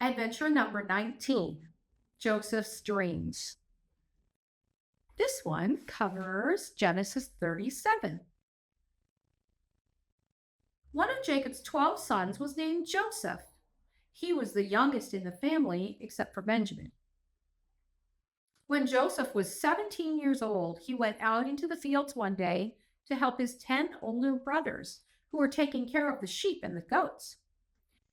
Adventure number 19, Joseph's Dreams. This one covers Genesis 37. One of Jacob's 12 sons was named Joseph. He was the youngest in the family except for Benjamin. When Joseph was 17 years old, he went out into the fields one day to help his 10 older brothers who were taking care of the sheep and the goats.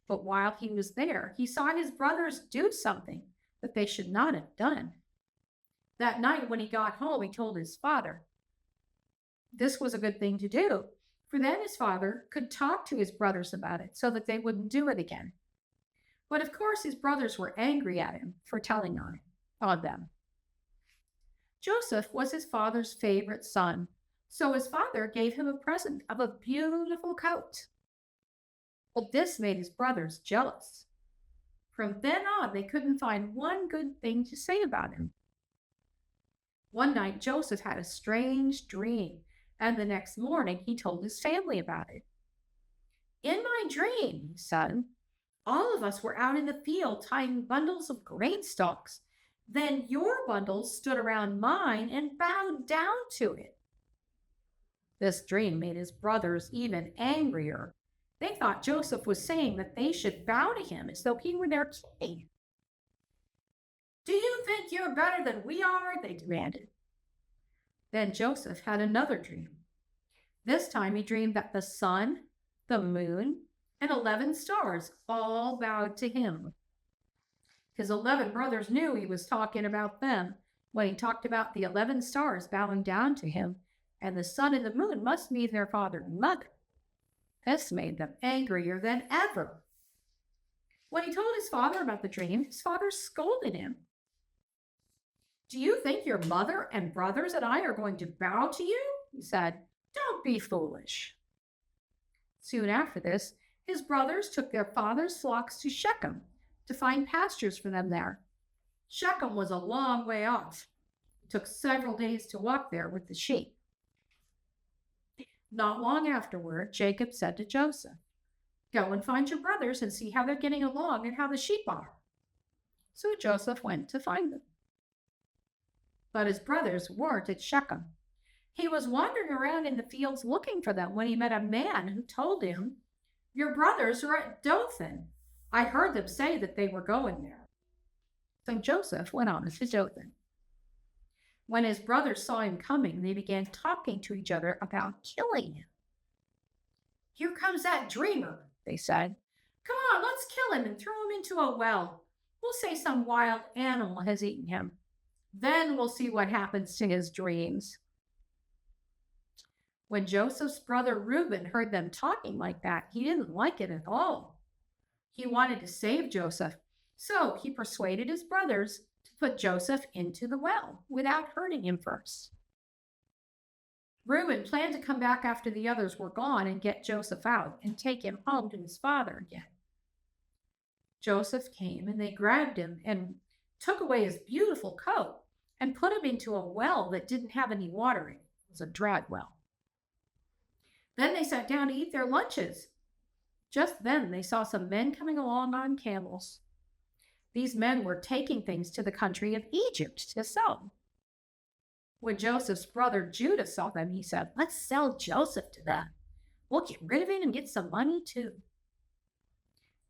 But while he was there, he saw his brothers do something that they should not have done. That night when he got home, he told his father. This was a good thing to do, for then his father could talk to his brothers about it so that they wouldn't do it again. But of course, his brothers were angry at him for telling on them. Joseph was his father's favorite son, so his father gave him a present of a beautiful coat. But this made his brothers jealous. From then on, they couldn't find one good thing to say about him. One night, Joseph had a strange dream, and the next morning he told his family about it. In my dream, he said, all of us were out in the field tying bundles of grain stalks. Then your bundles stood around mine and bowed down to it. This dream made his brothers even angrier. They thought Joseph was saying that they should bow to him as though he were their king. Do you think you're better than we are? They demanded. Then Joseph had another dream. This time he dreamed that the sun, the moon, and 11 stars all bowed to him. His 11 brothers knew he was talking about them when he talked about the 11 stars bowing down to him, and the sun and the moon must mean their father and mother. This made them angrier than ever. When he told his father about the dream, his father scolded him. Do you think your mother and brothers and I are going to bow to you? He said. Don't be foolish. Soon after this, his brothers took their father's flocks to Shechem to find pastures for them there. Shechem was a long way off. It took several days to walk there with the sheep. Not long afterward, Jacob said to Joseph, go and find your brothers and see how they're getting along and how the sheep are. So Joseph went to find them. But his brothers weren't at Shechem. He was wandering around in the fields looking for them when he met a man who told him, your brothers are at Dothan. I heard them say that they were going there. So Joseph went on to Dothan. When his brothers saw him coming, they began talking to each other about killing him. Here comes that dreamer, they said. Come on, let's kill him and throw him into a well. We'll say some wild animal has eaten him. Then we'll see what happens to his dreams. When Joseph's brother Reuben heard them talking like that, he didn't like it at all. He wanted to save Joseph, so he persuaded his brothers to put Joseph into the well without hurting him first. Reuben planned to come back after the others were gone and get Joseph out and take him home to his father again. Joseph came and they grabbed him and took away his beautiful coat and put him into a well that didn't have any water in it. It was a dry well. Then they sat down to eat their lunches. Just then they saw some men coming along on camels. These men were taking things to the country of Egypt to sell. When Joseph's brother Judah saw them, he said, let's sell Joseph to them. We'll get rid of him and get some money too.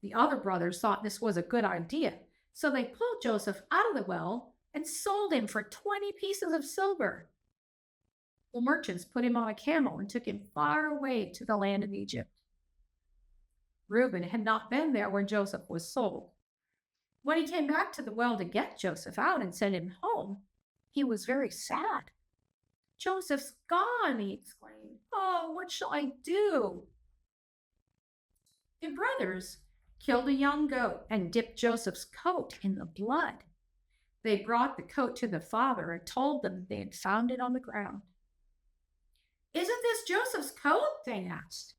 The other brothers thought this was a good idea, so they pulled Joseph out of the well and sold him for 20 pieces of silver. The merchants put him on a camel and took him far away to the land of Egypt. Reuben had not been there when Joseph was sold. When he came back to the well to get Joseph out and send him home, he was very sad. Joseph's gone, he exclaimed. Oh, what shall I do? The brothers killed a young goat and dipped Joseph's coat in the blood. They brought the coat to the father and told them they had found it on the ground. Isn't this Joseph's coat? They asked.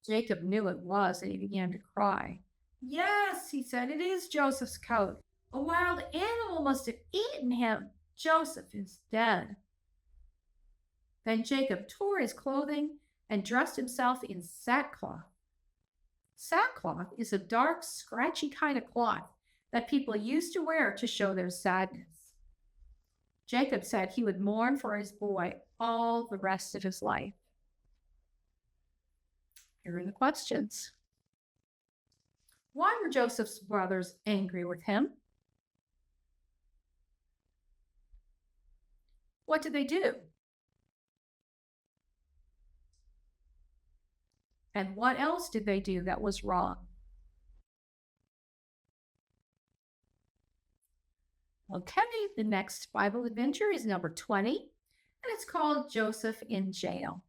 Jacob knew it was, and he began to cry. Yes, he said, it is Joseph's coat. A wild animal must have eaten him. Joseph is dead. Then Jacob tore his clothing and dressed himself in sackcloth. Sackcloth is a dark, scratchy kind of cloth that people used to wear to show their sadness. Jacob said he would mourn for his boy all the rest of his life. Here are the questions. Why were Joseph's brothers angry with him? What did they do? And what else did they do that was wrong? Okay, the next Bible adventure is number 20, and it's called Joseph in Jail.